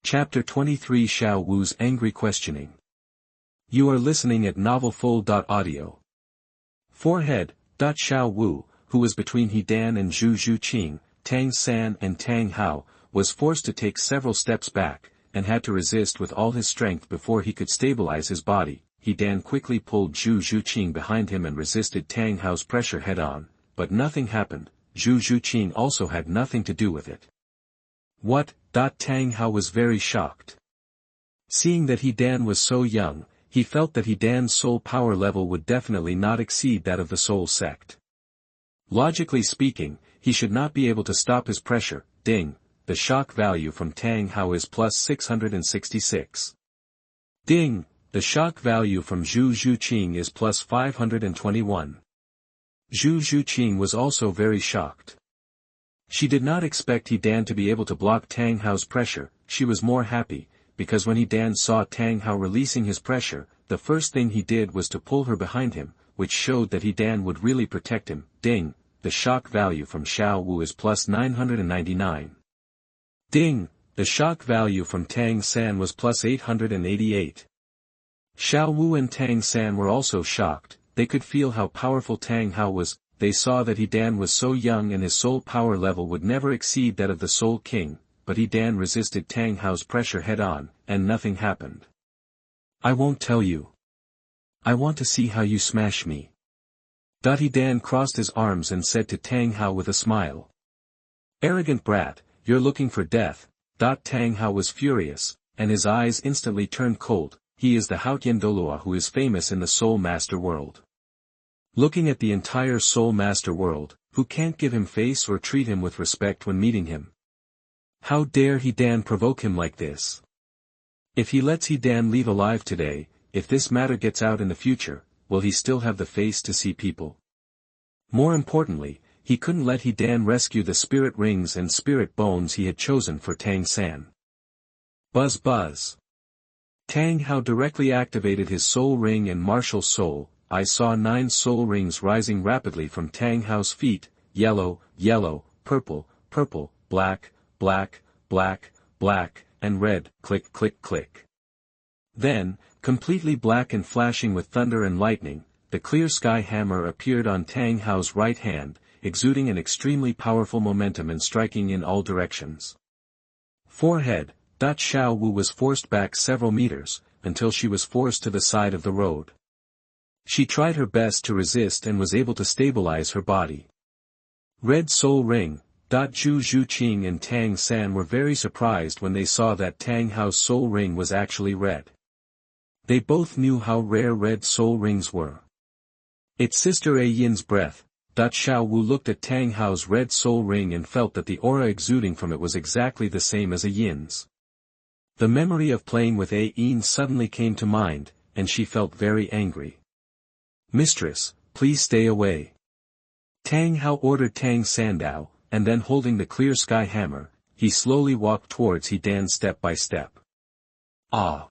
Chapter 23 Xiao Wu's Angry Questioning. You are listening at novelfull.audio. Forehead. Xiao Wu, who was between He Dan and Zhu Zhuqing, Tang San and Tang Hao, was forced to take several steps back, and had to resist with all his strength before he could stabilize his body. He Dan quickly pulled Zhu Zhuqing behind him and resisted Tang Hao's pressure head-on, but nothing happened. Zhu Zhuqing also had nothing to do with it. What? Tang Hao was very shocked. Seeing that He Dan was so young, he felt that He Dan's soul power level would definitely not exceed that of the soul sect. Logically speaking, he should not be able to stop his pressure. Ding, the shock value from Tang Hao is plus 666. Ding, the shock value from Zhu Zhuqing is plus 521. Zhu Zhuqing was also very shocked. She did not expect He Dan to be able to block Tang Hao's pressure. She was more happy, because when He Dan saw Tang Hao releasing his pressure, the first thing he did was to pull her behind him, which showed that He Dan would really protect him. Ding, the shock value from Xiao Wu is plus 999. Ding, the shock value from Tang San was plus 888. Xiao Wu and Tang San were also shocked. They could feel how powerful Tang Hao was. They saw that He Dan was so young and his soul power level would never exceed that of the Soul King, but He Dan resisted Tang Hao's pressure head-on, and nothing happened. I won't tell you. I want to see how you smash me. He Dan crossed his arms and said to Tang Hao with a smile. Arrogant brat, you're looking for death. Tang Hao was furious, and his eyes instantly turned cold. He is the Haotian Douluo who is famous in the Soul Master world. Looking at the entire Soul Master world, who can't give him face or treat him with respect when meeting him. How dare He Dan provoke him like this? If he lets He Dan leave alive today, if this matter gets out in the future, will he still have the face to see people? More importantly, he couldn't let He Dan rescue the spirit rings and spirit bones he had chosen for Tang San. Buzz buzz. Tang Hao directly activated his soul ring and martial soul. I saw 9 soul rings rising rapidly from Tang Hao's feet, yellow, yellow, purple, purple, black, black, black, black, and red, click click click. Then, completely black and flashing with thunder and lightning, the clear sky hammer appeared on Tang Hao's right hand, exuding an extremely powerful momentum and striking in all directions. Forehead. Xiao Wu was forced back several meters, until she was forced to the side of the road. She tried her best to resist and was able to stabilize her body. Red Soul Ring. Zhu Zhuqing and Tang San were very surprised when they saw that Tang Hao's soul ring was actually red. They both knew how rare red soul rings were. Its sister Ah Yin's breath. Xiao Wu looked at Tang Hao's red soul ring and felt that the aura exuding from it was exactly the same as Ah Yin's. The memory of playing with Ah Yin suddenly came to mind, and she felt very angry. Mistress, please stay away. Tang Hao ordered Tang Sandao, and then holding the clear sky hammer, he slowly walked towards He Dan step by step. Ah!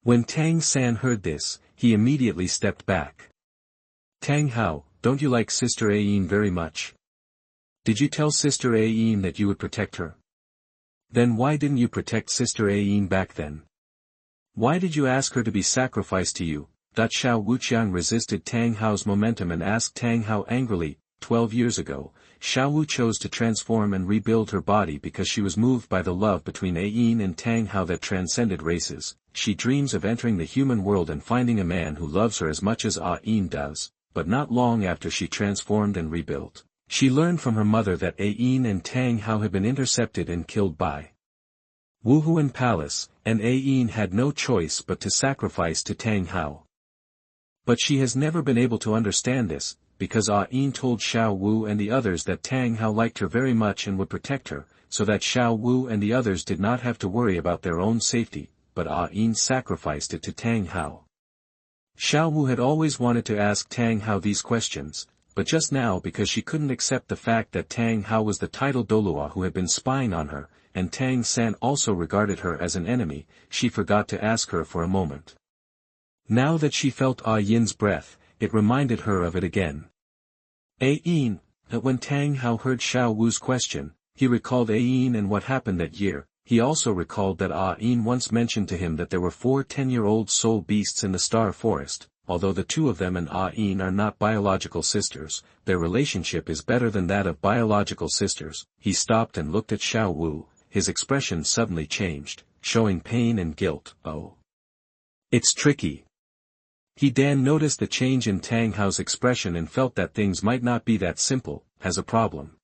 When Tang San heard this, he immediately stepped back. Tang Hao, don't you like Sister Ah Yin very much? Did you tell Sister Ah Yin that you would protect her? Then why didn't you protect Sister Ah Yin back then? Why did you ask her to be sacrificed to you? Xiao Wuqiang resisted Tang Hao's momentum and asked Tang Hao angrily. 12 years ago, Xiao Wu chose to transform and rebuild her body because she was moved by the love between Ah Yin and Tang Hao that transcended races. She dreams of entering the human world and finding a man who loves her as much as Ah Yin does, but not long after she transformed and rebuilt, she learned from her mother that Ah Yin and Tang Hao had been intercepted and killed by Wuhuan Palace, and Ah Yin had no choice but to sacrifice to Tang Hao. But she has never been able to understand this, because Ah Yin told Xiao Wu and the others that Tang Hao liked her very much and would protect her, so that Xiao Wu and the others did not have to worry about their own safety, but Ah Yin sacrificed it to Tang Hao. Xiao Wu had always wanted to ask Tang Hao these questions, but just now because she couldn't accept the fact that Tang Hao was the titled Douluo who had been spying on her, and Tang San also regarded her as an enemy, she forgot to ask her for a moment. Now that she felt Ah Yin's breath, it reminded her of it again. Ah Yin, that when Tang Hao heard Xiao Wu's question, he recalled Ah Yin and what happened that year. he also recalled that Ah Yin once mentioned to him that there were 4 10-year-old soul beasts in the Star Forest. Although the two of them and Ah Yin are not biological sisters, their relationship is better than that of biological sisters. He stopped and looked at Xiao Wu, his expression suddenly changed, showing pain and guilt. Oh. It's tricky. Dan noticed the change in Tang Hao's expression and felt that things might not be that simple, as a problem.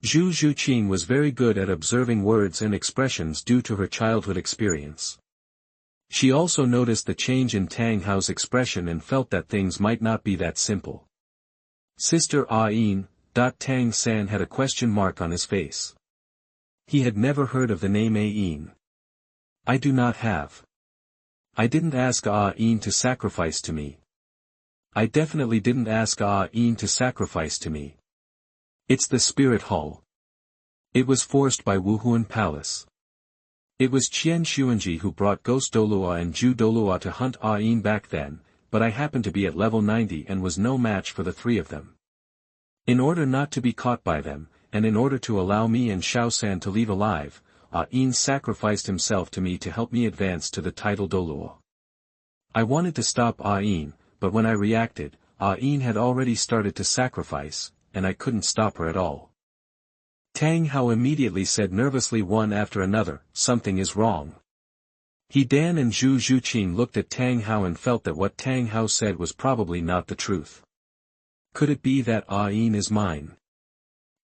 Zhu Zhuqing was very good at observing words and expressions due to her childhood experience. She also noticed the change in Tang Hao's expression and felt that things might not be that simple. Sister Ah Yin. Tang San had a question mark on his face. He had never heard of the name Ah Yin. I do not have. I didn't ask Ah Yin to sacrifice to me. I definitely didn't ask Ah Yin to sacrifice to me. It's the spirit hall. It was forced by Wuhuan Palace. It was Qian Xuanji who brought Ghost Douluo and Zhu Douluo to hunt Ah Yin back then, but I happened to be at level 90 and was no match for the 3 of them. In order not to be caught by them, and in order to allow me and Xiaosan to leave alive, Ah Yin sacrificed himself to me to help me advance to the title Douluo. I wanted to stop Ah Yin, but when I reacted, Ah Yin had already started to sacrifice, and I couldn't stop her at all. Tang Hao immediately said nervously one after another, something is wrong. Dan and Zhu Zhuqing looked at Tang Hao and felt that what Tang Hao said was probably not the truth. Could it be that Ah Yin is mine?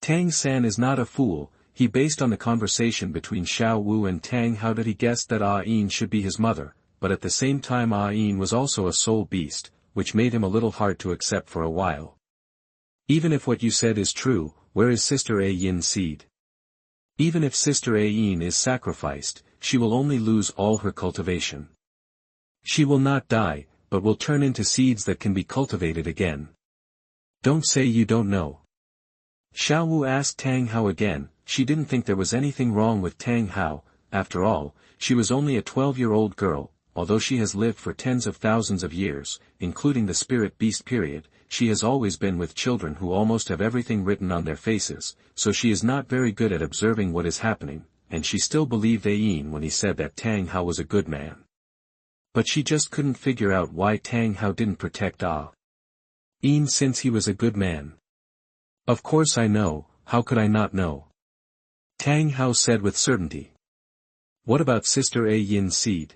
Tang San is not a fool. He based on the conversation between Xiao Wu and Tang Hao that he guessed that Ah Yin should be his mother, but at the same time Ah Yin was also a soul beast, which made him a little hard to accept for a while. Even if what you said is true, where is Sister Ah Yin's seed? Even if Sister Ah Yin is sacrificed, she will only lose all her cultivation. She will not die, but will turn into seeds that can be cultivated again. Don't say you don't know. Xiao Wu asked Tang Hao again. She didn't think there was anything wrong with Tang Hao. After all, she was only a 12-year-old girl, although she has lived for tens of thousands of years, including the spirit beast period. She has always been with children who almost have everything written on their faces, so she is not very good at observing what is happening, and she still believed Ah Yin when he said that Tang Hao was a good man. But she just couldn't figure out why Tang Hao didn't protect Ah Yin since he was a good man. Of course I know, how could I not know? Tang Hao said with certainty. What about Sister Ah Yin's seed?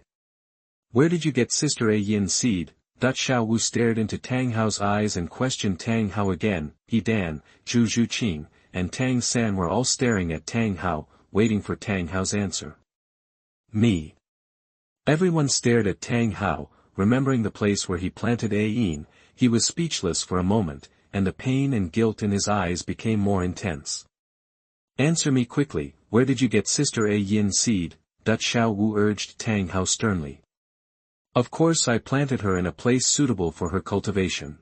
Where did you get Sister Ah Yin's seed? Xiao Wu stared into Tang Hao's eyes and questioned Tang Hao again. Dan, Zhu Zhuqing, and Tang San were all staring at Tang Hao, waiting for Tang Hao's answer. Me. Everyone stared at Tang Hao, remembering the place where he planted Ah Yin. He was speechless for a moment, and the pain and guilt in his eyes became more intense. Answer me quickly, where did you get Sister Ah Yin's seed? Xiao Wu urged Tang Hao sternly. Of course I planted her in a place suitable for her cultivation.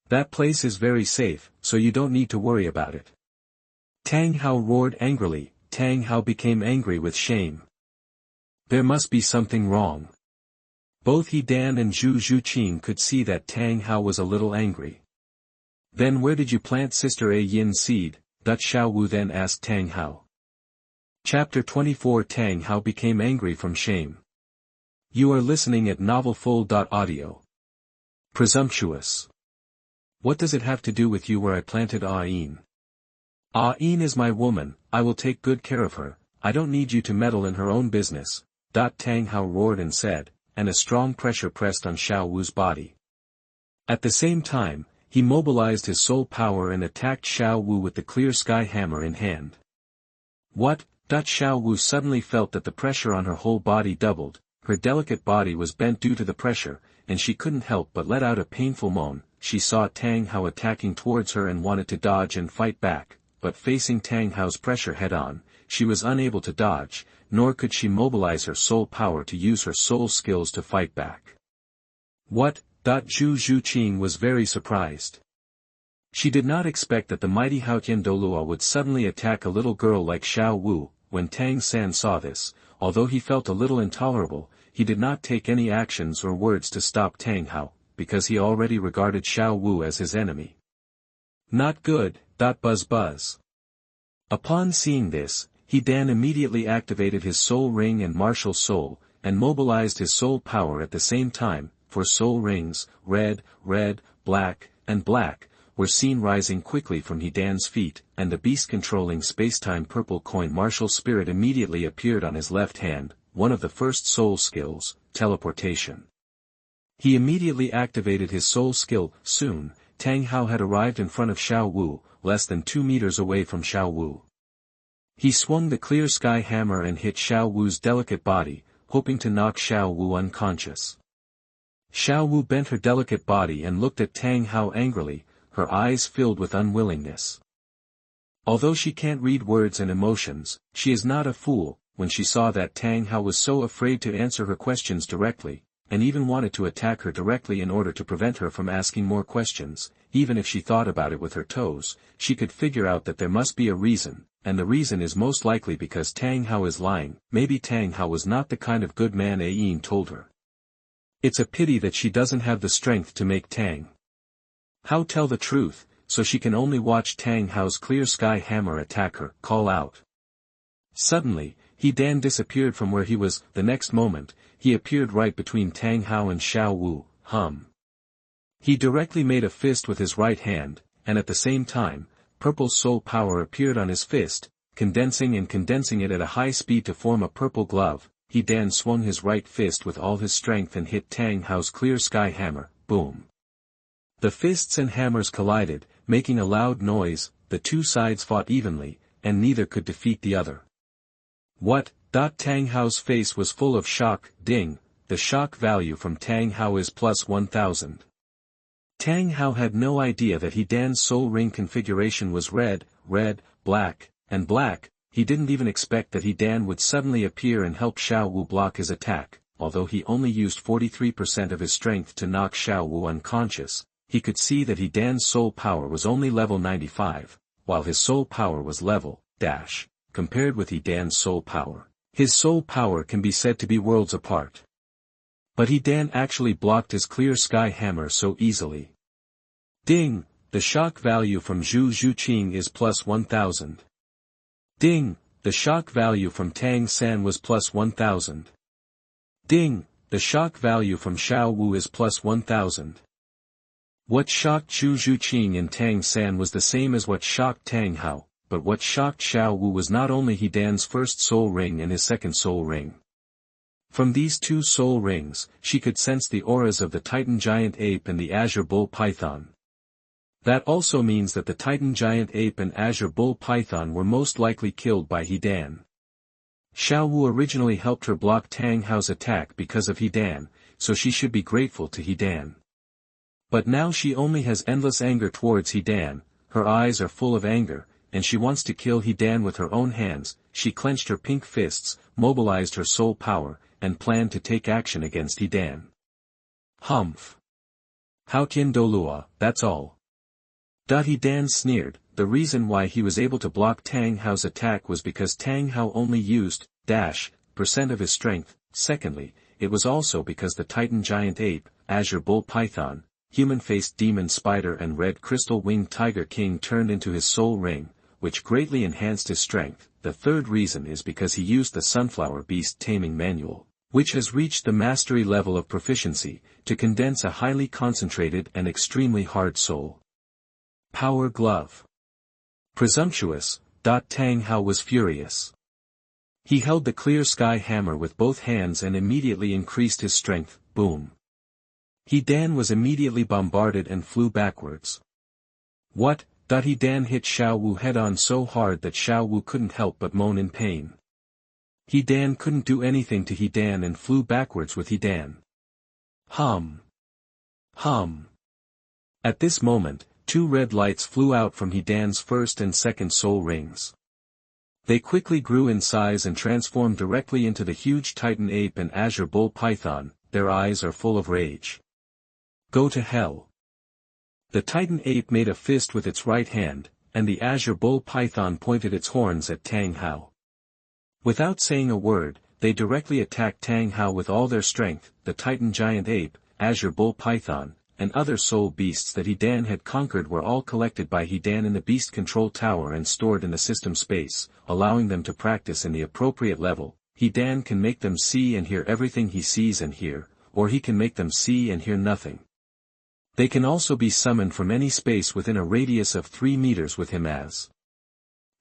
That place is very safe, so you don't need to worry about it. Tang Hao roared angrily. Tang Hao became angry with shame. There must be something wrong. Both Dan and Zhu Zhuqing could see that Tang Hao was a little angry. Then where did you plant Sister Ah Yin's seed? Xiao Wu then asked Tang Hao. Chapter 24. Tang Hao became angry from shame. You are listening at novelfull.audio. Presumptuous. What does it have to do with you where I planted Ah Yin? Ah Yin is my woman, I will take good care of her, I don't need you to meddle in her own business. Tang Hao roared and said, and a strong pressure pressed on Xiao Wu's body. At the same time, he mobilized his soul power and attacked Xiao Wu with the clear sky hammer in hand. What? Xiao Wu suddenly felt that the pressure on her whole body doubled. Her delicate body was bent due to the pressure, and she couldn't help but let out a painful moan. She saw Tang Hao attacking towards her and wanted to dodge and fight back, but facing Tang Hao's pressure head-on, she was unable to dodge, nor could she mobilize her soul power to use her soul skills to fight back. What? Zhu Zhuqing was very surprised. She did not expect that the mighty Haotian Douluo would suddenly attack a little girl like Xiao Wu. When Tang San saw this, although he felt a little intolerable, he did not take any actions or words to stop Tang Hao, because he already regarded Xiao Wu as his enemy. Not good. Buzz buzz. Upon seeing this, Dan immediately activated his soul ring and martial soul, and mobilized his soul power at the same time, for soul rings, red, black, and black, were seen rising quickly from Dan's feet, and the beast-controlling spacetime purple coin martial spirit immediately appeared on his left hand, one of the first soul skills, teleportation. He immediately activated his soul skill. Soon, Tang Hao had arrived in front of Xiao Wu, less than 2 meters away from Xiao Wu. He swung the clear sky hammer and hit Xiao Wu's delicate body, hoping to knock Xiao Wu unconscious. Xiao Wu bent her delicate body and looked at Tang Hao angrily, her eyes filled with unwillingness. Although she can't read words and emotions, she is not a fool. When she saw that Tang Hao was so afraid to answer her questions directly, and even wanted to attack her directly in order to prevent her from asking more questions, even if she thought about it with her toes, she could figure out that there must be a reason, and the reason is most likely because Tang Hao is lying. Maybe Tang Hao was not the kind of good man Ah Yin told her. It's a pity that she doesn't have the strength to make Tang Hao tell the truth, so she can only watch Tang Hao's clear sky hammer attack her, call out. Suddenly, Dan disappeared from where he was. The next moment, he appeared right between Tang Hao and Xiao Wu. He directly made a fist with his right hand, and at the same time, purple soul power appeared on his fist, condensing it at a high speed to form a purple glove. Dan swung his right fist with all his strength and hit Tang Hao's clear sky hammer. Boom. The fists and hammers collided, making a loud noise. The two sides fought evenly, and neither could defeat the other. What? Tang Hao's face was full of shock. Ding, the shock value from Tang Hao is plus 1000. Tang Hao had no idea that Dan's soul ring configuration was red, black, and black. He didn't even expect that Dan would suddenly appear and help Xiao Wu block his attack. Although he only used 43% of his strength to knock Xiao Wu unconscious, he could see that Dan's soul power was only level 95, while his soul power was level dash. Compared with Dan's soul power, his soul power can be said to be worlds apart. But Dan actually blocked his clear sky hammer so easily. Ding, the shock value from Zhu Zhuqing is plus 1000. Ding, the shock value from Tang San was plus 1000. Ding, the shock value from Xiao Wu is plus 1000. What shocked Zhu Zhuqing and Tang San was the same as what shocked Tang Hao. But what shocked Xiao Wu was not only Dan's first soul ring and his second soul ring. From these two soul rings, she could sense the auras of the Titan Giant Ape and the Azure Bull Python. That also means that the Titan Giant Ape and Azure Bull Python were most likely killed by Dan. Xiao Wu originally helped her block Tang Hao's attack because of Dan, so she should be grateful to Dan. But now she only has endless anger towards Dan, her eyes are full of anger, and she wants to kill Dan with her own hands. She clenched her pink fists, mobilized her soul power, and planned to take action against Dan. Humph. Haotian Douluo, that's all. Dan sneered. The reason why he was able to block Tang Hao's attack was because Tang Hao only used % of his strength. Secondly, it was also because the Titan Giant Ape, Azure Bull Python, human-faced demon spider and red crystal-winged tiger king turned into his soul ring, which greatly enhanced his strength. The third reason is because he used the Sunflower Beast Taming Manual, which has reached the mastery level of proficiency, to condense a highly concentrated and extremely hard soul power glove. Presumptuous. Tang Hao was furious. He held the clear sky hammer with both hands and immediately increased his strength. Boom. Dan was immediately bombarded and flew backwards. What? Dan hit Xiao Wu head-on so hard that Xiao Wu couldn't help but moan in pain. Dan couldn't do anything to Dan and flew backwards with Dan. Hum. At this moment, two red lights flew out from Dan's first and second soul rings. They quickly grew in size and transformed directly into the huge Titan Ape and Azure Bull Python. Their eyes are full of rage. Go to hell. The Titan Ape made a fist with its right hand, and the Azure Bull Python pointed its horns at Tang Hao. Without saying a word, they directly attacked Tang Hao with all their strength. The Titan Giant Ape, Azure Bull Python, and other soul beasts that He Dan had conquered were all collected by He Dan in the Beast Control Tower and stored in the system space, allowing them to practice in the appropriate level. He Dan can make them see and hear everything he sees and hear, or he can make them see and hear nothing. They can also be summoned from any space within a radius of 3 meters with him as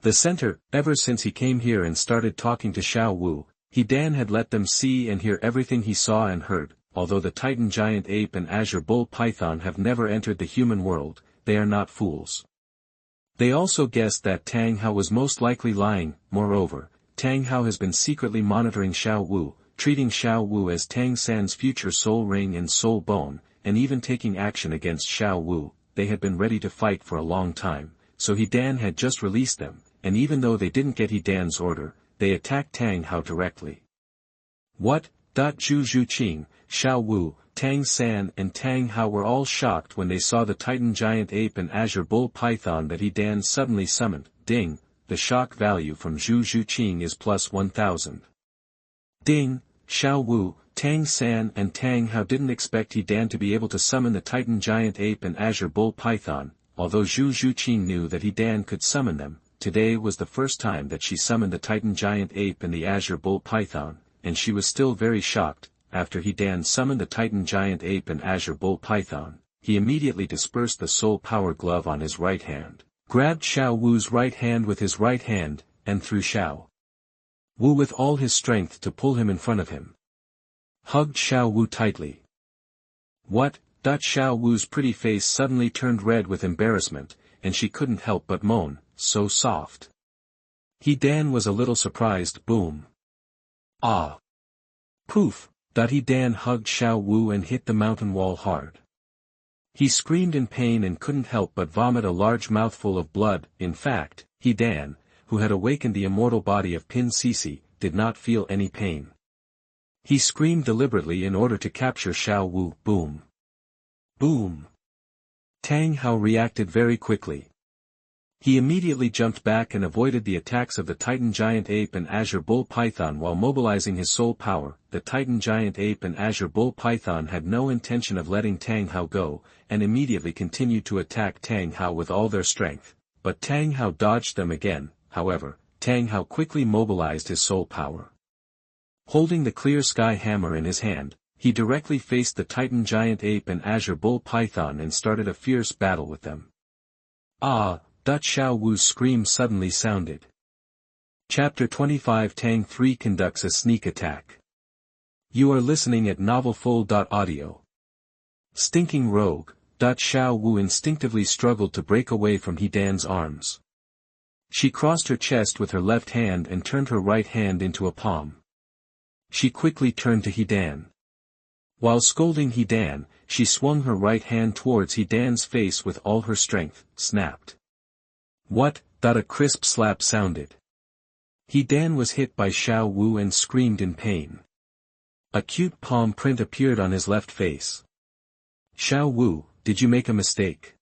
the center. Ever since he came here and started talking to Xiao Wu, He Dan had let them see and hear everything he saw and heard. Although the Titan Giant Ape and Azure Bull Python have never entered the human world, they are not fools. They also guessed that Tang Hao was most likely lying. Moreover, Tang Hao has been secretly monitoring Xiao Wu, treating Xiao Wu as Tang San's future soul ring and soul bone, and even taking action against Xiao Wu. They had been ready to fight for a long time, so He Dan had just released them, and even though they didn't get He Dan's order, they attacked Tang Hao directly. What? Zhu Zhuqing, Xiao Wu, Tang San and Tang Hao were all shocked when they saw the Titan Giant Ape and Azure Bull Python that He Dan suddenly summoned. Ding, the shock value from Zhu Zhuqing is plus 1000. Ding, Xiao Wu, Tang San and Tang Hao didn't expect He Dan to be able to summon the Titan Giant Ape and Azure Bull Python, although Zhu Zhuqing knew that He Dan could summon them. Today was the first time that she summoned the Titan Giant Ape and the Azure Bull Python, and she was still very shocked. After He Dan summoned the Titan Giant Ape and Azure Bull Python, he immediately dispersed the soul power glove on his right hand, grabbed Xiao Wu's right hand with his right hand, and threw Xiao Wu with all his strength to pull him in front of him. Hugged Xiao Wu tightly. What? Xiao Wu's pretty face suddenly turned red with embarrassment, and she couldn't help but moan, so soft. He Dan was a little surprised. Boom. Ah. Poof. He Dan hugged Xiao Wu and hit the mountain wall hard. He screamed in pain and couldn't help but vomit a large mouthful of blood. In fact, He Dan, who had awakened the immortal body of Pinxixi, did not feel any pain. He screamed deliberately in order to capture Xiao Wu. Boom. Boom. Tang Hao reacted very quickly. He immediately jumped back and avoided the attacks of the Titan Giant Ape and Azure Bull Python while mobilizing his soul power. The Titan Giant Ape and Azure Bull Python had no intention of letting Tang Hao go, and immediately continued to attack Tang Hao with all their strength, but Tang Hao dodged them again. However, Tang Hao quickly mobilized his soul power. Holding the clear sky hammer in his hand, he directly faced the Titan Giant Ape and Azure Bull Python and started a fierce battle with them. Ah! Xiao Wu's scream suddenly sounded. Chapter 25 Tang 3 conducts a sneak attack. You are listening at novelfull.audio. Stinking rogue, Xiao Wu instinctively struggled to break away from He Dan's arms. She crossed her chest with her left hand and turned her right hand into a palm. She quickly turned to He Dan. While scolding He Dan, she swung her right hand towards He Dan's face with all her strength. Snapped. What? A crisp slap sounded. He Dan was hit by Xiao Wu and screamed in pain. A cute palm print appeared on his left face. Xiao Wu, did you make a mistake?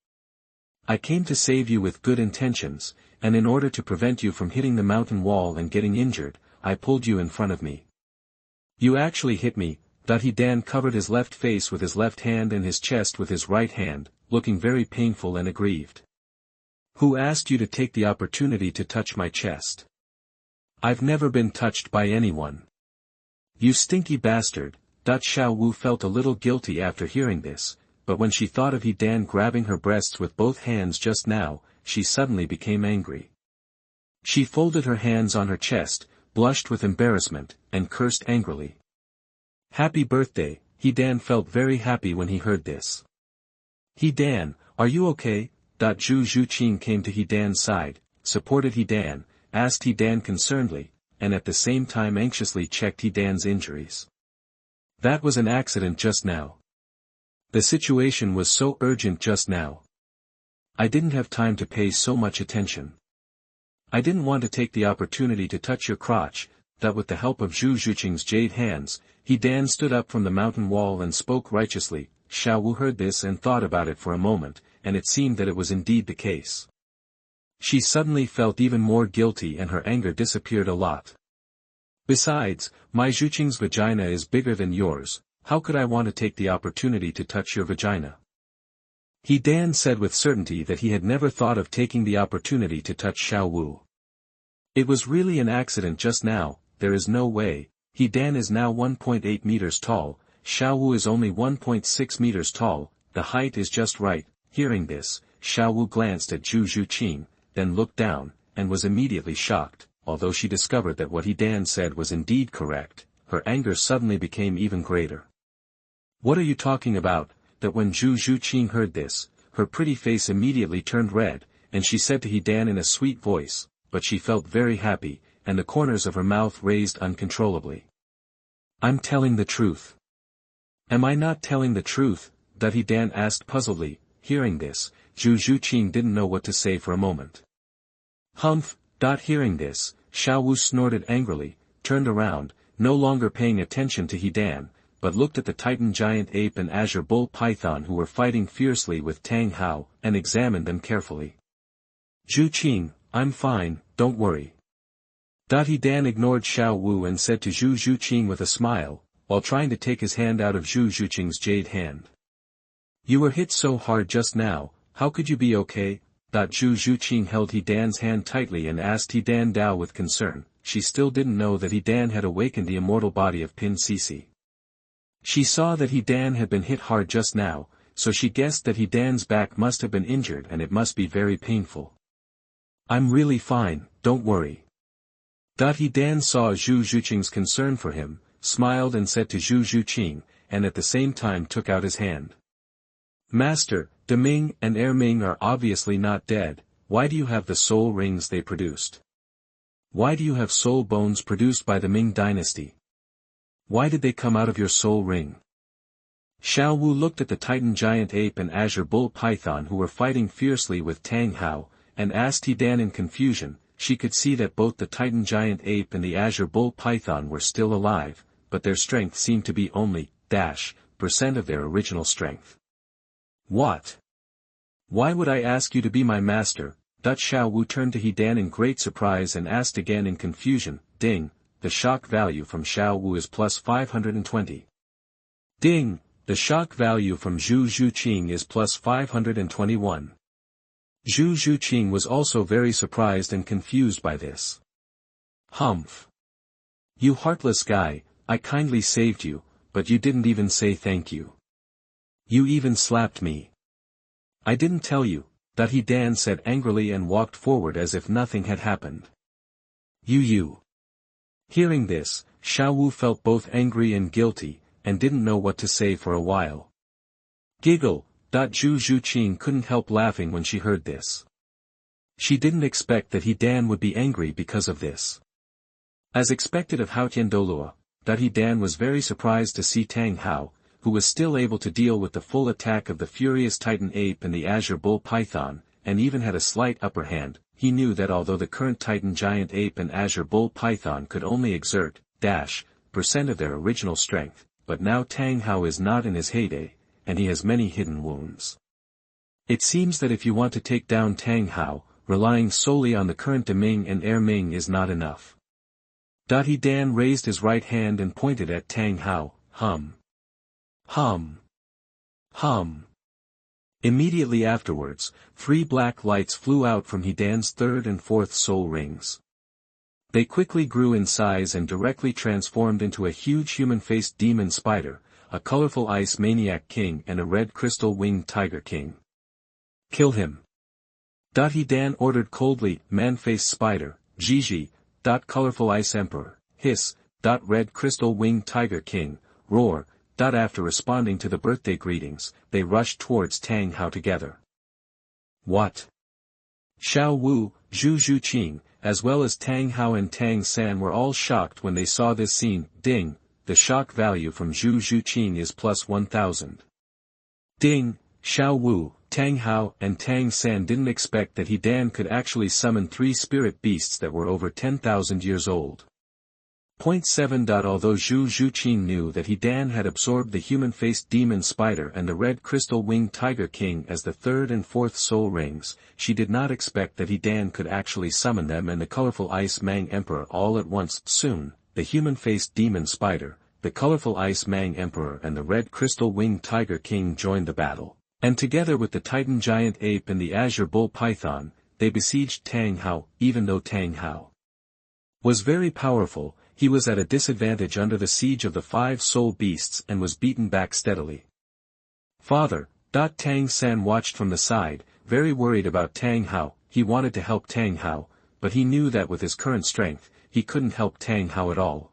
I came to save you with good intentions, and in order to prevent you from hitting the mountain wall and getting injured, I pulled you in front of me. You actually hit me. He Dan covered his left face with his left hand and his chest with his right hand, looking very painful and aggrieved. Who asked you to take the opportunity to touch my chest? I've never been touched by anyone. You stinky bastard. Xiao Wu felt a little guilty after hearing this, but when she thought of He Dan grabbing her breasts with both hands just now, she suddenly became angry. She folded her hands on her chest, blushed with embarrassment, and cursed angrily. Happy birthday. He Dan felt very happy when he heard this. He Dan, are you okay? Zhu Zhuqing came to He Dan's side, supported He Dan, asked He Dan concernedly, and at the same time anxiously checked He Dan's injuries. That was an accident just now. The situation was so urgent just now. I didn't have time to pay so much attention. I didn't want to take the opportunity to touch your crotch. With the help of Zhu Zhuqing's jade hands, He Dan stood up from the mountain wall and spoke righteously. Xiao Wu heard this and thought about it for a moment, and it seemed that it was indeed the case. She suddenly felt even more guilty and her anger disappeared a lot. Besides, my Zhuqing's vagina is bigger than yours. How could I want to take the opportunity to touch your vagina? He Dan said with certainty that he had never thought of taking the opportunity to touch Xiao Wu. It was really an accident just now, there is no way. He Dan is now 1.8 meters tall, Xiao Wu is only 1.6 meters tall, the height is just right. Hearing this, Xiao Wu glanced at Zhu Zhuqing, then looked down, and was immediately shocked. Although she discovered that what he Dan said was indeed correct, her anger suddenly became even greater. What are you talking about? That when Zhu Zhuqing heard this, her pretty face immediately turned red, and she said to He Dan in a sweet voice, but she felt very happy, and the corners of her mouth raised uncontrollably. I'm telling the truth. Am I not telling the truth? That He Dan asked puzzledly. Hearing this, Zhu Zhuqing didn't know what to say for a moment. Humph! Hearing this, Xiao Wu snorted angrily, turned around, no longer paying attention to He Dan, but looked at the Titan Giant Ape and Azure Bull Python who were fighting fiercely with Tang Hao, and examined them carefully. Zhuqing, I'm fine, don't worry. He Dan ignored Xiao Wu and said to Zhu Zhuqing with a smile, while trying to take his hand out of Zhu Zhuqing's jade hand. You were hit so hard just now, how could you be okay? Zhu Zhuqing held He Dan's hand tightly and asked He Dan Dao with concern. She still didn't know that He Dan had awakened the immortal body of Pinxixi. She saw that He Dan had been hit hard just now, so she guessed that He Dan's back must have been injured and it must be very painful. I'm really fine, don't worry. He Dan saw Zhu Zhuqing's concern for him, smiled and said to Zhu Zhuqing, and at the same time took out his hand. Master, Taming and Ming are obviously not dead. Why do you have the soul rings they produced? Why do you have soul bones produced by the Ming dynasty? Why did they come out of your soul ring? Xiao Wu looked at the Titan Giant Ape and Azure Bull Python who were fighting fiercely with Tang Hao, and asked He Dan in confusion. She could see that both the Titan Giant Ape and the Azure Bull Python were still alive, but their strength seemed to be only % of their original strength. What? Why would I ask you to be my master? Xiao Wu turned to He Dan in great surprise and asked again in confusion. Ding, the shock value from Xiao Wu is plus 520. Ding, the shock value from Zhu Zhuqing is plus 521. Zhu Zhuqing was also very surprised and confused by this. Humph. You heartless guy, I kindly saved you, but you didn't even say thank you. You even slapped me. I didn't tell you, He Dan said angrily and walked forward as if nothing had happened. You. Hearing this, Xiao Wu felt both angry and guilty, and didn't know what to say for a while. Giggle. Zhu Zhuqing couldn't help laughing when she heard this. She didn't expect that He Dan would be angry because of this. As expected of Haotian Douluo, He Dan was very surprised to see Tang Hao, who was still able to deal with the full attack of the furious Titan Ape and the Azure Bull Python, and even had a slight upper hand. He knew that although the current Titan Giant Ape and Azure Bull Python could only exert % of their original strength, but now Tang Hao is not in his heyday, and he has many hidden wounds. It seems that if you want to take down Tang Hao, relying solely on the current Taming and Ming is not enough. He Dan raised his right hand and pointed at Tang Hao. Hum. Immediately afterwards, 3 black lights flew out from He Dan's 3rd and 4th soul rings. They quickly grew in size and directly transformed into a huge human-faced demon spider, a colorful ice maniac king and a red crystal-winged tiger king. Kill him. He Dan ordered coldly. Man-faced spider, Gigi. Colorful ice emperor, Hiss. Red crystal-winged tiger king, Roar. After responding to the birthday greetings, they rushed towards Tang Hao together. What? Xiao Wu, Zhu Zhuqing, as well as Tang Hao and Tang San were all shocked when they saw this scene. Ding, the shock value from Zhu Zhuqing is plus 1000. Ding, Xiao Wu, Tang Hao and Tang San didn't expect that He Dan could actually summon 3 spirit beasts that were over 10,000 years old. 7. Although Zhu Zhuqing knew that He Dan had absorbed the human-faced demon spider and the red crystal-winged tiger king as the 3rd and 4th soul rings, she did not expect that He Dan could actually summon them and the colorful ice Mang Emperor all at once. Soon, the human-faced demon spider, the colorful ice Mang Emperor and the red crystal-winged tiger king joined the battle. And together with the Titan giant ape and the Azure bull python, they besieged Tang Hao. Even though Tang Hao was very powerful, he was at a disadvantage under the siege of the 5 soul beasts and was beaten back steadily. Father, Tang San watched from the side, very worried about Tang Hao. He wanted to help Tang Hao, but he knew that with his current strength, he couldn't help Tang Hao at all.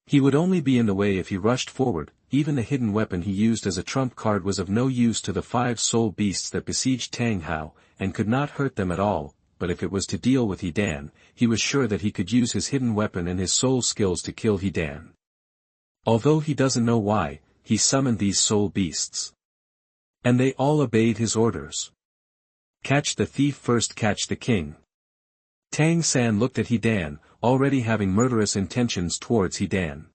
He would only be in the way if he rushed forward. Even the hidden weapon he used as a trump card was of no use to the 5 soul beasts that besieged Tang Hao, and could not hurt them at all, but if it was to deal with He Dan, he was sure that he could use his hidden weapon and his soul skills to kill He Dan. Although he doesn't know why, he summoned these soul beasts. And they all obeyed his orders. Catch the thief first, catch the king. Tang San looked at He Dan, already having murderous intentions towards He Dan.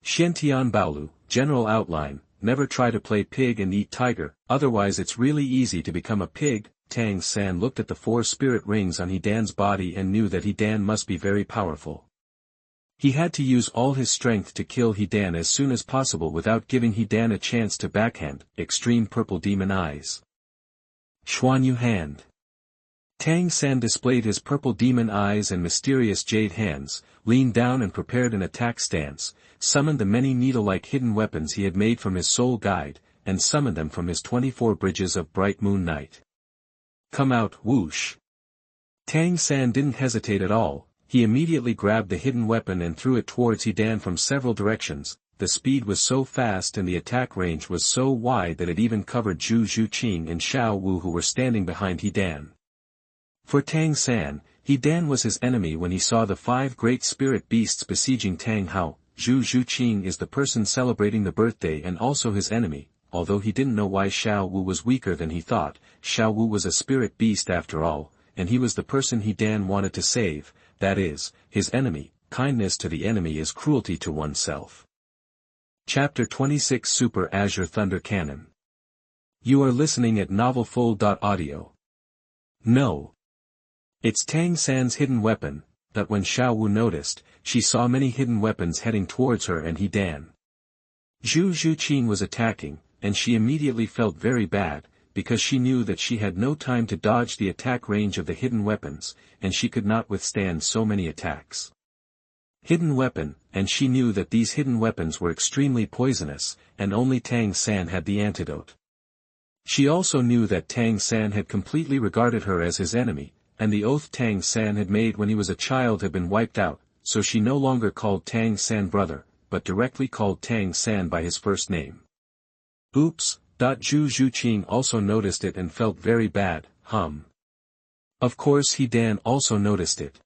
Xiantian Baolu, general outline, never try to play pig and eat tiger, otherwise it's really easy to become a pig. Tang San looked at the 4 spirit rings on He Dan's body and knew that He Dan must be very powerful. He had to use all his strength to kill He Dan as soon as possible without giving He Dan a chance to backhand. Extreme purple demon eyes. Xuanyu hand. Tang San displayed his purple demon eyes and mysterious jade hands, leaned down and prepared an attack stance, summoned the many needle-like hidden weapons he had made from his soul guide, and summoned them from his 24 bridges of bright moon night. Come out, whoosh. Tang San didn't hesitate at all. He immediately grabbed the hidden weapon and threw it towards He Dan from several directions. The speed was so fast and the attack range was so wide that it even covered Zhu Zhuqing and Xiao Wu, who were standing behind He Dan. For Tang San, He Dan was his enemy when he saw the 5 great spirit beasts besieging Tang Hao. Zhu Zhuqing is the person celebrating the birthday and also his enemy. Although he didn't know why Xiao Wu was weaker than he thought, Xiao Wu was a spirit beast after all, and he was the person He Dan wanted to save, that is, his enemy. Kindness to the enemy is cruelty to oneself. Chapter 26 Super Azure Thunder Cannon. You are listening at novelfull.audio. No. It's Tang San's hidden weapon, that when Xiao Wu noticed, she saw many hidden weapons heading towards her and He Dan. Zhu Zhuqing was attacking, and she immediately felt very bad, because she knew that she had no time to dodge the attack range of the hidden weapons, and she could not withstand so many attacks. Hidden weapon, and she knew that these hidden weapons were extremely poisonous, and only Tang San had the antidote. She also knew that Tang San had completely regarded her as his enemy, and the oath Tang San had made when he was a child had been wiped out, so she no longer called Tang San brother, but directly called Tang San by his first name. Oops. Zhu Zhuqing also noticed it and felt very bad. Of course He Dan also noticed it.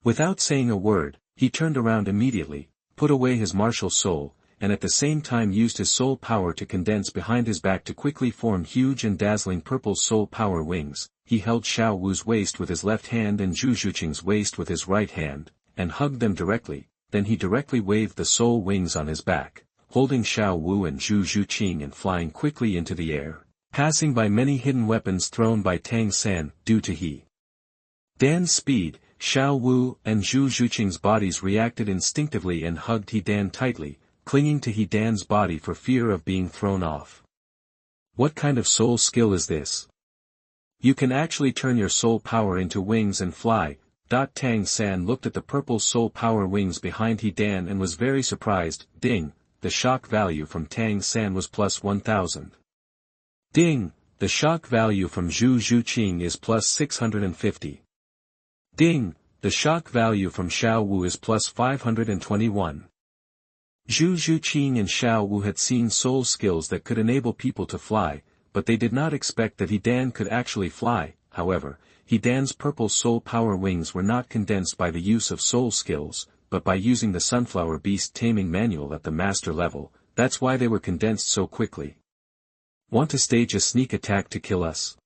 Without saying a word, he turned around immediately, put away his martial soul, and at the same time used his soul power to condense behind his back to quickly form huge and dazzling purple soul power wings. He held Xiao Wu's waist with his left hand and Zhu Zhuqing's waist with his right hand, and hugged them directly. Then he directly waved the soul wings on his back, holding Xiao Wu and Zhu Zhuqing and flying quickly into the air, passing by many hidden weapons thrown by Tang San. Due to He Dan's speed, Xiao Wu and Zhu Zhuqing's bodies reacted instinctively and hugged He Dan tightly, clinging to He Dan's body for fear of being thrown off. What kind of soul skill is this? You can actually turn your soul power into wings and fly. Tang San looked at the purple soul power wings behind He Dan and was very surprised. Ding, the shock value from Tang San was plus 1000. Ding, the shock value from Zhu Zhuqing is plus 650. Ding, the shock value from Xiao Wu is plus 521. Zhu Zhuqing and Xiao Wu had seen soul skills that could enable people to fly, but they did not expect that He Dan could actually fly. However, He Dan's purple soul power wings were not condensed by the use of soul skills, but by using the Sunflower Beast Taming manual at the master level. That's why they were condensed so quickly. Want to stage a sneak attack to kill us?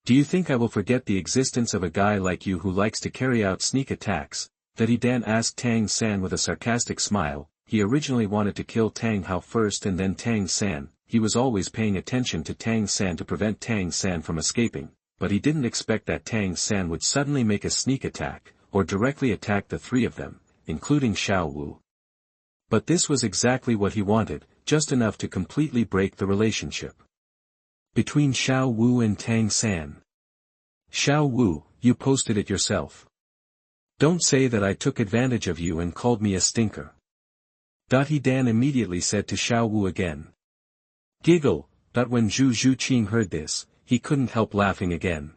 Do you think I will forget the existence of a guy like you who likes to carry out sneak attacks? That He Dan asked Tang San with a sarcastic smile. He originally wanted to kill Tang Hao first and then Tang San. He was always paying attention to Tang San to prevent Tang San from escaping, but he didn't expect that Tang San would suddenly make a sneak attack, or directly attack the 3 of them, including Xiao Wu. But this was exactly what he wanted, just enough to completely break the relationship. Between Xiao Wu and Tang San. Xiao Wu, you posted it yourself. Don't say that I took advantage of you and called me a stinker. He Dan immediately said to Xiao Wu again. Giggle. When Zhu Zhuqing heard this, he couldn't help laughing again.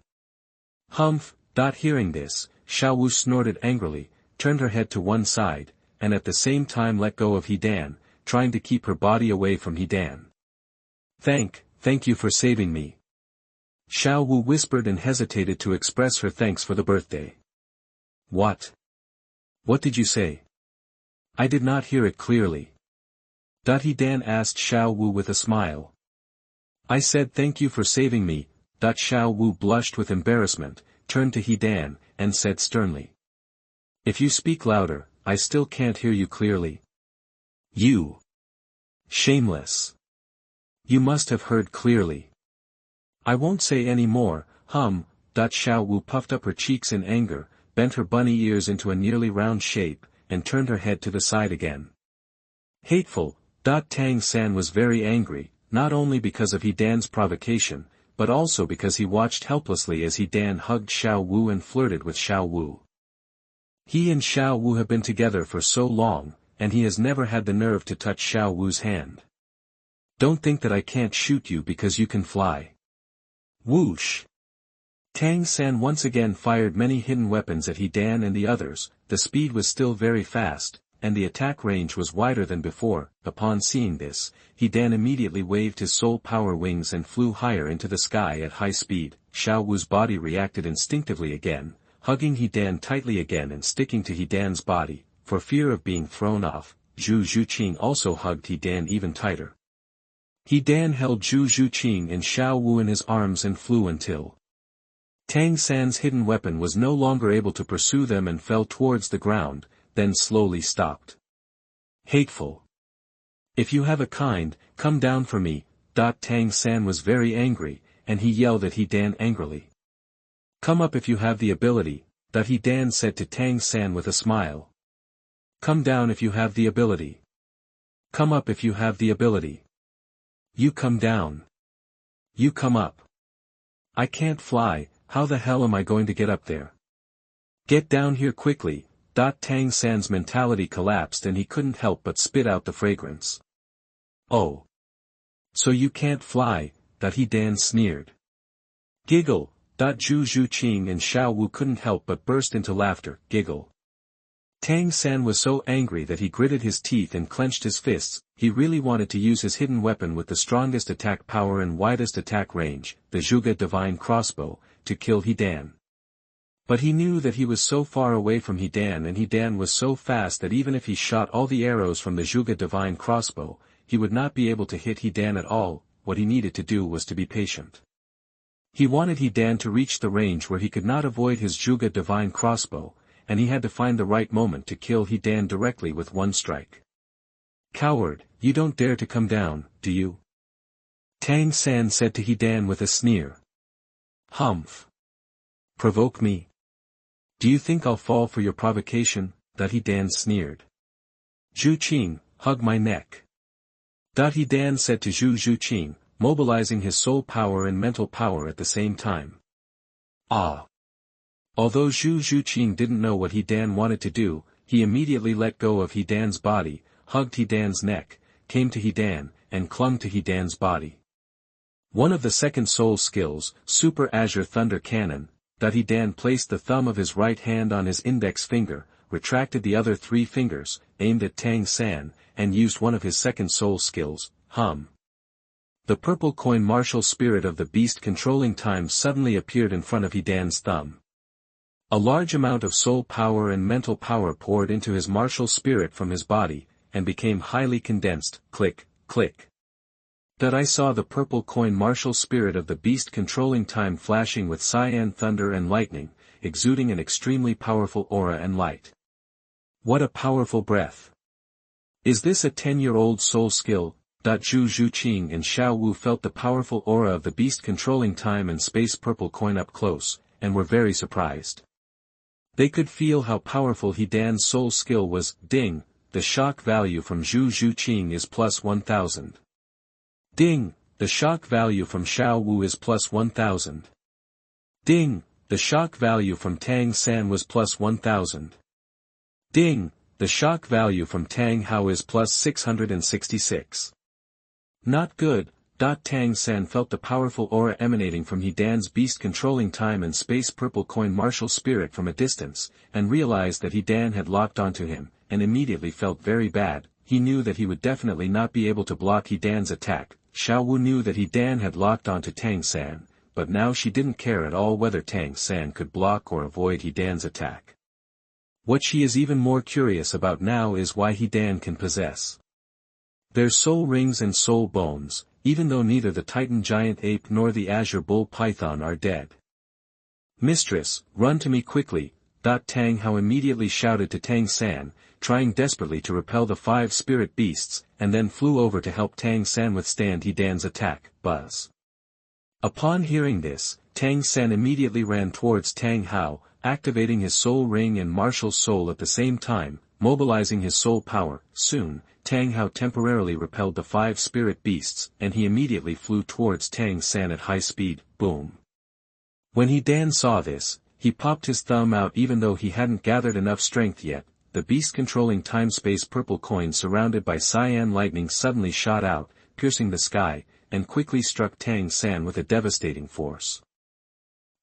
Humph. Hearing this, Xiao Wu snorted angrily, turned her head to one side, and at the same time let go of He Dan, trying to keep her body away from He Dan. Thank you for saving me. Xiao Wu whispered and hesitated to express her thanks for the birthday. What? What did you say? I did not hear it clearly. He Dan asked Xiao Wu with a smile. I said thank you for saving me. Xiao Wu blushed with embarrassment, turned to He Dan, and said sternly. If you speak louder, I still can't hear you clearly. You. Shameless. You must have heard clearly. I won't say any more, Xiao Wu puffed up her cheeks in anger, bent her bunny ears into a nearly round shape, and turned her head to the side again. Hateful. Tang San was very angry, not only because of He Dan's provocation, but also because he watched helplessly as He Dan hugged Xiao Wu and flirted with Xiao Wu. He and Xiao Wu have been together for so long, and he has never had the nerve to touch Xiao Wu's hand. Don't think that I can't shoot you because you can fly. Whoosh! Tang San once again fired many hidden weapons at He Dan and the others. The speed was still very fast, and the attack range was wider than before. Upon seeing this, He Dan immediately waved his soul power wings and flew higher into the sky at high speed. Xiao Wu's body reacted instinctively again, hugging He Dan tightly again and sticking to He Dan's body. For fear of being thrown off, Zhu Zhuqing also hugged He Dan even tighter. He Dan held Zhu Zhuqing and Xiao Wu in his arms and flew until Tang San's hidden weapon was no longer able to pursue them and fell towards the ground, then slowly stopped. Hateful. If you have a kind, come down for me. Tang San was very angry, and he yelled at He Dan angrily. Come up if you have the ability, He Dan said to Tang San with a smile. Come down if you have the ability. Come up if you have the ability. You come down. You come up. I can't fly, how the hell am I going to get up there? Get down here quickly. Tang San's mentality collapsed and he couldn't help but spit out the fragrance. Oh. So you can't fly, He Dan sneered. Giggle. Zhu Zhuqing and Xiao Wu couldn't help but burst into laughter. Giggle. Tang San was so angry that he gritted his teeth and clenched his fists. He really wanted to use his hidden weapon with the strongest attack power and widest attack range, the Zhuge Divine Crossbow, to kill He Dan. But he knew that he was so far away from He Dan and He Dan was so fast that even if he shot all the arrows from the Zhuge Divine Crossbow, he would not be able to hit He Dan at all. What he needed to do was to be patient. He wanted He Dan to reach the range where he could not avoid his Zhuge Divine Crossbow, and he had to find the right moment to kill He Dan directly with one strike. Coward, you don't dare to come down, do you? Tang San said to He Dan with a sneer. Humph. Provoke me? Do you think I'll fall for your provocation? He Dan sneered. Zhuqing, hug my neck. He Dan said to Zhu Zhuqing, mobilizing his soul power and mental power at the same time. Ah. Although Zhu Zhuqing didn't know what He Dan wanted to do, he immediately let go of He Dan's body, hugged He Dan's neck, came to He Dan, and clung to He Dan's body. One of the second soul skills, Super Azure Thunder Cannon, He Dan placed the thumb of his right hand on his index finger, retracted the other 3 fingers, aimed at Tang San, and used one of his second soul skills, Hum. The purple coin martial spirit of the beast controlling time suddenly appeared in front of He Dan's thumb. A large amount of soul power and mental power poured into his martial spirit from his body, and became highly condensed. Click, click. I saw the purple coin martial spirit of the beast controlling time flashing with cyan thunder and lightning, exuding an extremely powerful aura and light. What a powerful breath! Is this a 10-year-old soul skill? Zhu Zhuqing and Xiao Wu felt the powerful aura of the beast controlling time and space purple coin up close, and were very surprised. They could feel how powerful He Dan's soul skill was. Ding, the shock value from Zhu Zhuqing is plus 1000. Ding, the shock value from Xiao Wu is plus 1000. Ding, the shock value from Tang San was plus 1000. Ding, the shock value from Tang Hao is plus 666. Not good. Tang San felt the powerful aura emanating from He Dan's beast controlling time and space purple coin martial spirit from a distance, and realized that He Dan had locked onto him, and immediately felt very bad. He knew that he would definitely not be able to block He Dan's attack. Xiao Wu knew that He Dan had locked onto Tang San, but now she didn't care at all whether Tang San could block or avoid He Dan's attack. What she is even more curious about now is why He Dan can possess their soul rings and soul bones, even though neither the Titan giant ape nor the Azure bull python are dead. Mistress, run to me quickly. Tang Hao immediately shouted to Tang San, trying desperately to repel the 5 spirit beasts, and then flew over to help Tang San withstand He Dan's attack. Buzz. Upon hearing this, Tang San immediately ran towards Tang Hao, activating his soul ring and martial soul at the same time, mobilizing his soul power. Soon, Tang Hao temporarily repelled the 5 spirit beasts, and he immediately flew towards Tang San at high speed. Boom. When He Dan saw this, he popped his thumb out even though he hadn't gathered enough strength yet. The beast-controlling time-space purple coin surrounded by cyan lightning suddenly shot out, piercing the sky, and quickly struck Tang San with a devastating force.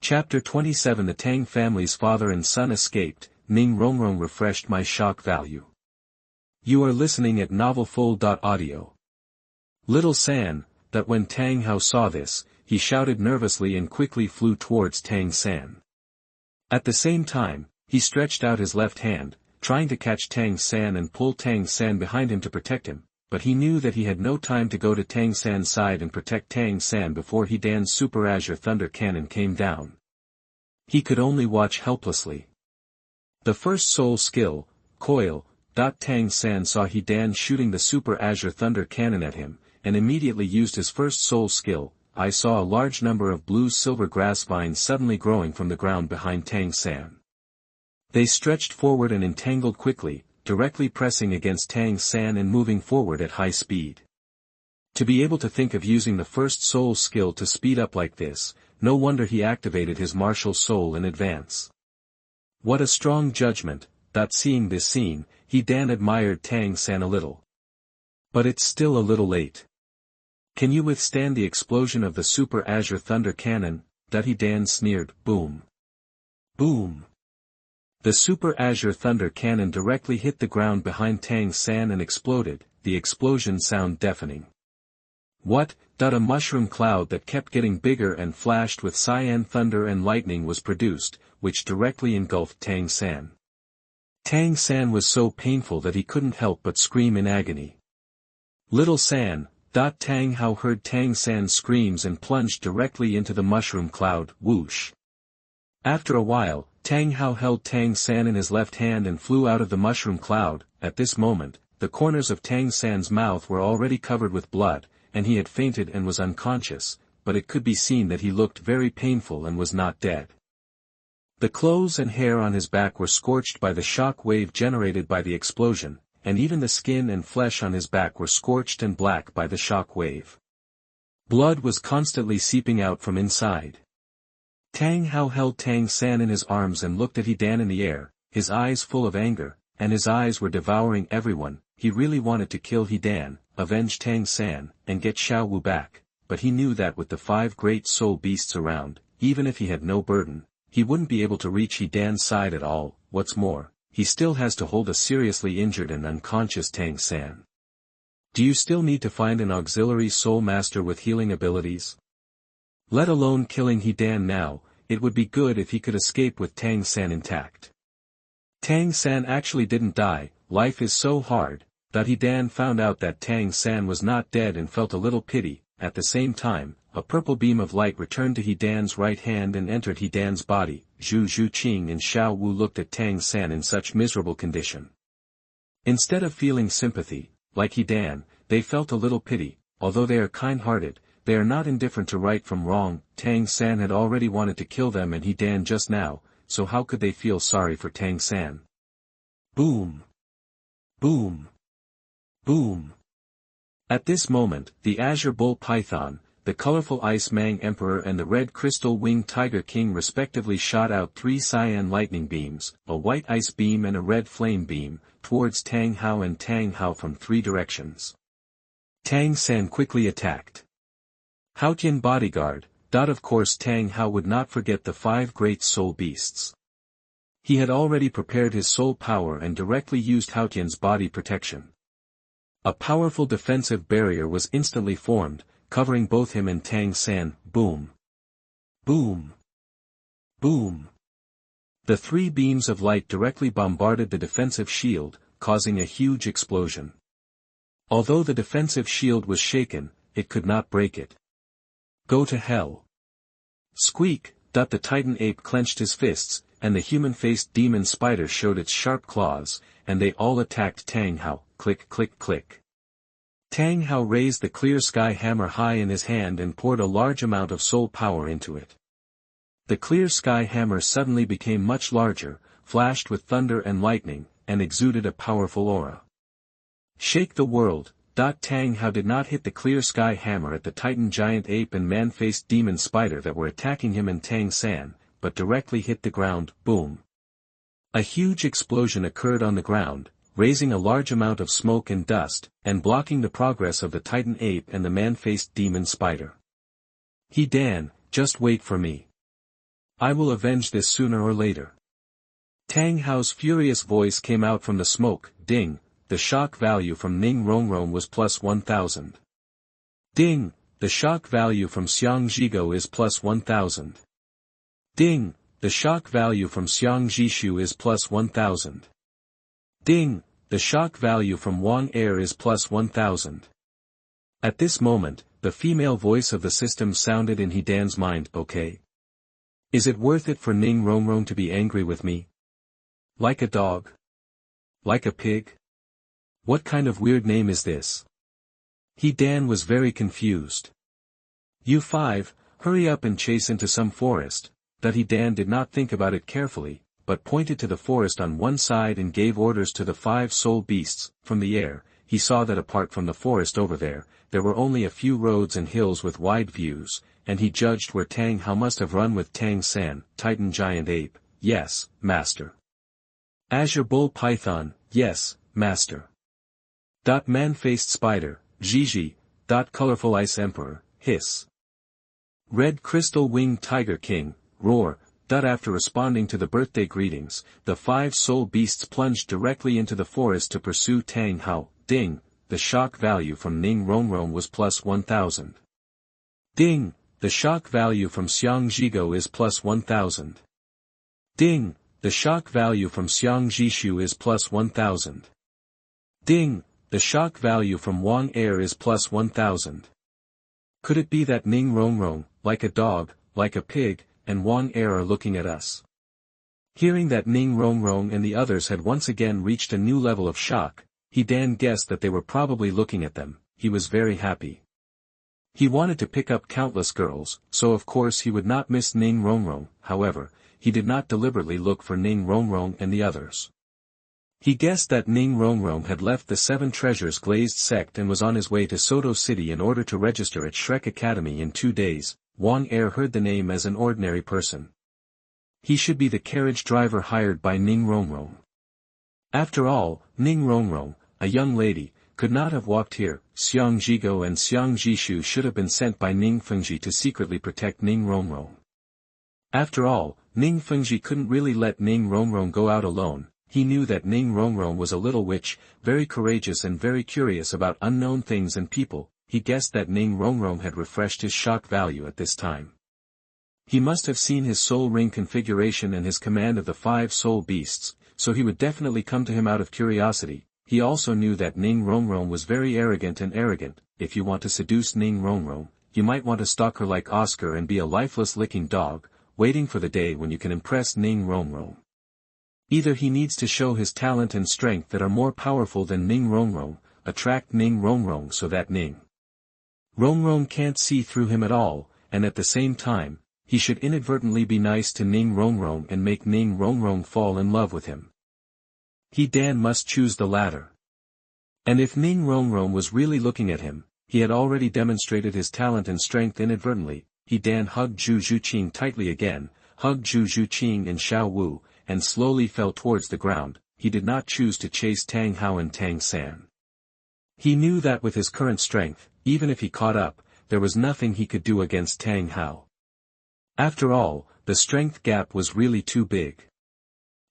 Chapter 27. The Tang family's father and son escaped. Ning Rongrong refreshed my shock value. You are listening at NavelFull.audio. Little San, that when Tang Hao saw this, he shouted nervously and quickly flew towards Tang San. At the same time, he stretched out his left hand, trying to catch Tang San and pull Tang San behind him to protect him, but he knew that he had no time to go to Tang San's side and protect Tang San before He Dan's Super Azure Thunder Cannon came down. He could only watch helplessly. The first soul skill, Coil. Tang San saw He Dan shooting the Super Azure Thunder Cannon at him, and immediately used his first soul skill. I saw a large number of blue-silver grass vines suddenly growing from the ground behind Tang San. They stretched forward and entangled quickly, directly pressing against Tang San and moving forward at high speed. To be able to think of using the first soul skill to speed up like this, no wonder he activated his martial soul in advance. What a strong judgment. Seeing this scene, He Dan admired Tang San a little. But it's still a little late. Can you withstand the explosion of the Super Azure Thunder Cannon? He Dan sneered. Boom. Boom. The Super Azure Thunder Cannon directly hit the ground behind Tang San and exploded, the explosion sound deafening. What? A mushroom cloud that kept getting bigger and flashed with cyan thunder and lightning was produced, which directly engulfed Tang San. Tang San was so painful that he couldn't help but scream in agony. Little San. Tang Hao heard Tang San's screams and plunged directly into the mushroom cloud. Whoosh. After a while, Tang Hao held Tang San in his left hand and flew out of the mushroom cloud. At this moment, the corners of Tang San's mouth were already covered with blood, and he had fainted and was unconscious, but it could be seen that he looked very painful and was not dead. The clothes and hair on his back were scorched by the shock wave generated by the explosion, and even the skin and flesh on his back were scorched and black by the shock wave. Blood was constantly seeping out from inside. Tang Hao held Tang San in his arms and looked at He Dan in the air, his eyes full of anger, and his eyes were devouring everyone. He really wanted to kill He Dan, avenge Tang San, and get Xiao Wu back, but he knew that with the 5 great soul beasts around, even if he had no burden, he wouldn't be able to reach He Dan's side at all. What's more, he still has to hold a seriously injured and unconscious Tang San. Do you still need to find an auxiliary soul master with healing abilities? Let alone killing He Dan now, it would be good if he could escape with Tang San intact. Tang San actually didn't die. Life is so hard. He Dan found out that Tang San was not dead and felt a little pity. At the same time, a purple beam of light returned to He Dan's right hand and entered He Dan's body. Zhu Qing and Xiao Wu looked at Tang San in such miserable condition. Instead of feeling sympathy, like He Dan, they felt a little pity. Although they are kind-hearted, they are not indifferent to right from wrong. Tang San had already wanted to kill them and He Dan just now, so how could they feel sorry for Tang San? Boom! Boom! Boom! At this moment, the Azure bull python, the colorful Ice Mang Emperor and the red crystal winged Tiger King respectively shot out 3 cyan lightning beams, a white ice beam and a red flame beam, towards Tang Hao and Tang Hao from 3 directions. Tang San quickly attacked. Haotian bodyguard. Of course Tang Hao would not forget the 5 great soul beasts. He had already prepared his soul power and directly used Haotian's body protection. A powerful defensive barrier was instantly formed, covering both him and Tang San. Boom. Boom. Boom. The 3 beams of light directly bombarded the defensive shield, causing a huge explosion. Although the defensive shield was shaken, it could not break it. Go to hell. Squeak. The Titan ape clenched his fists, and the human-faced demon spider showed its sharp claws, and they all attacked Tang Hao. Click click click. Tang Hao raised the clear sky hammer high in his hand and poured a large amount of soul power into it. The clear sky hammer suddenly became much larger, flashed with thunder and lightning, and exuded a powerful aura. Shake the world. Tang Hao did not hit the clear sky hammer at the Titan giant ape and man-faced demon spider that were attacking him and Tang San, but directly hit the ground. Boom. A huge explosion occurred on the ground, raising a large amount of smoke and dust, and blocking the progress of the Titan ape and the man-faced demon spider. Dan, just wait for me. I will avenge this sooner or later. Tang Hao's furious voice came out from the smoke. Ding, the shock value from Ning Rongrong was plus 1000. Ding, the shock value from Xiang Zhigo is plus 1000. Ding, the shock value from Xiang Zhishu is plus 1000. Ding, the shock value from Wang Air is plus 1000. At this moment, the female voice of the system sounded in Dan's mind. Okay. Is it worth it for Ning Rongrong to be angry with me? Like a dog? Like a pig? What kind of weird name is this? Dan was very confused. You 5, hurry up and chase into some forest. Dan did not think about it carefully, but pointed to the forest on one side and gave orders to the 5 soul beasts. From the air, he saw that apart from the forest over there were only a few roads and hills with wide views, and he judged where Tang Hao must have run with Tang San. Titan giant ape. Yes, master. Azure bull python. Yes, master. Man-faced spider. Gigi. Colorful ice emperor. Hiss. Red crystal winged tiger king. Roar. After responding to the birthday greetings, the 5 soul beasts plunged directly into the forest to pursue Tang Hao. Ding, the shock value from Ning Rongrong was plus 1000. Ding, the shock value from Xiang Zhigo is plus 1000. Ding, the shock value from Xiang Zhishu is plus 1000. Ding, the shock value from Wang Air is plus 1000. Could it be that Ning Rongrong, like a dog, like a pig, and Wang Air are looking at us? Hearing that Ning Rongrong and the others had once again reached a new level of shock, Dan guessed that they were probably looking at them. He was very happy. He wanted to pick up countless girls, so of course he would not miss Ning Rongrong. However, he did not deliberately look for Ning Rongrong and the others. He guessed that Ning Rongrong had left the 7 Treasures Glazed sect and was on his way to Soto City in order to register at Shrek Academy in 2 days. Wang Air heard the name as an ordinary person. He should be the carriage driver hired by Ning Rongrong. After all, Ning Rongrong, a young lady, could not have walked here. Xiang Zhigo and Xiang Zhishu should have been sent by Ning Fengji to secretly protect Ning Rongrong. After all, Ning Fengji couldn't really let Ning Rongrong go out alone. He knew that Ning Rongrong was a little witch, very courageous and very curious about unknown things and people. He guessed that Ning Rongrong had refreshed his shock value at this time. He must have seen his soul ring configuration and his command of the 5 soul beasts, so he would definitely come to him out of curiosity. He also knew that Ning Rongrong was very arrogant and arrogant. If you want to seduce Ning Rongrong, you might want to stalk her like Oscar and be a lifeless licking dog, waiting for the day when you can impress Ning Rongrong. Either he needs to show his talent and strength that are more powerful than Ning Rongrong, attract Ning Rongrong so that Ning Rongrong can't see through him at all, and at the same time, he should inadvertently be nice to Ning Rongrong and make Ning Rongrong fall in love with him. Dan must choose the latter. And if Ning Rongrong was really looking at him, he had already demonstrated his talent and strength inadvertently. He Dan hugged Zhu Zhuqing tightly again, hugged Zhu Zhuqing and Xiao Wu, and slowly fell towards the ground. He did not choose to chase Tang Hao and Tang San. He knew that with his current strength, even if he caught up, there was nothing he could do against Tang Hao. After all, the strength gap was really too big.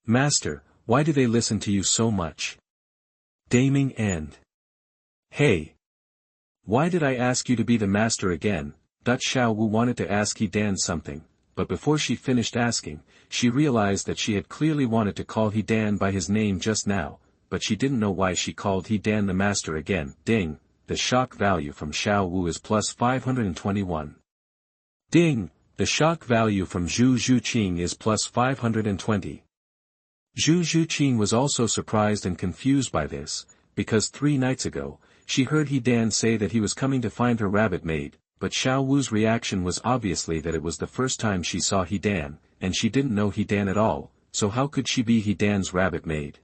Master, why do they listen to you so much? Taming and... Hey! Why did I ask you to be the master again? Xiao Wu wanted to ask He Dan something, but before she finished asking, she realized that she had clearly wanted to call He Dan by his name just now, but she didn't know why she called He Dan the master again. Ding! The shock value from Xiao Wu is plus 521. Ding! The shock value from Zhu Zhuqing is plus 520. Zhu Zhuqing was also surprised and confused by this, because 3 nights ago, she heard He Dan say that he was coming to find her rabbit maid, but Xiao Wu's reaction was obviously that it was the first time she saw He Dan, and she didn't know He Dan at all, so how could she be He Dan's rabbit maid?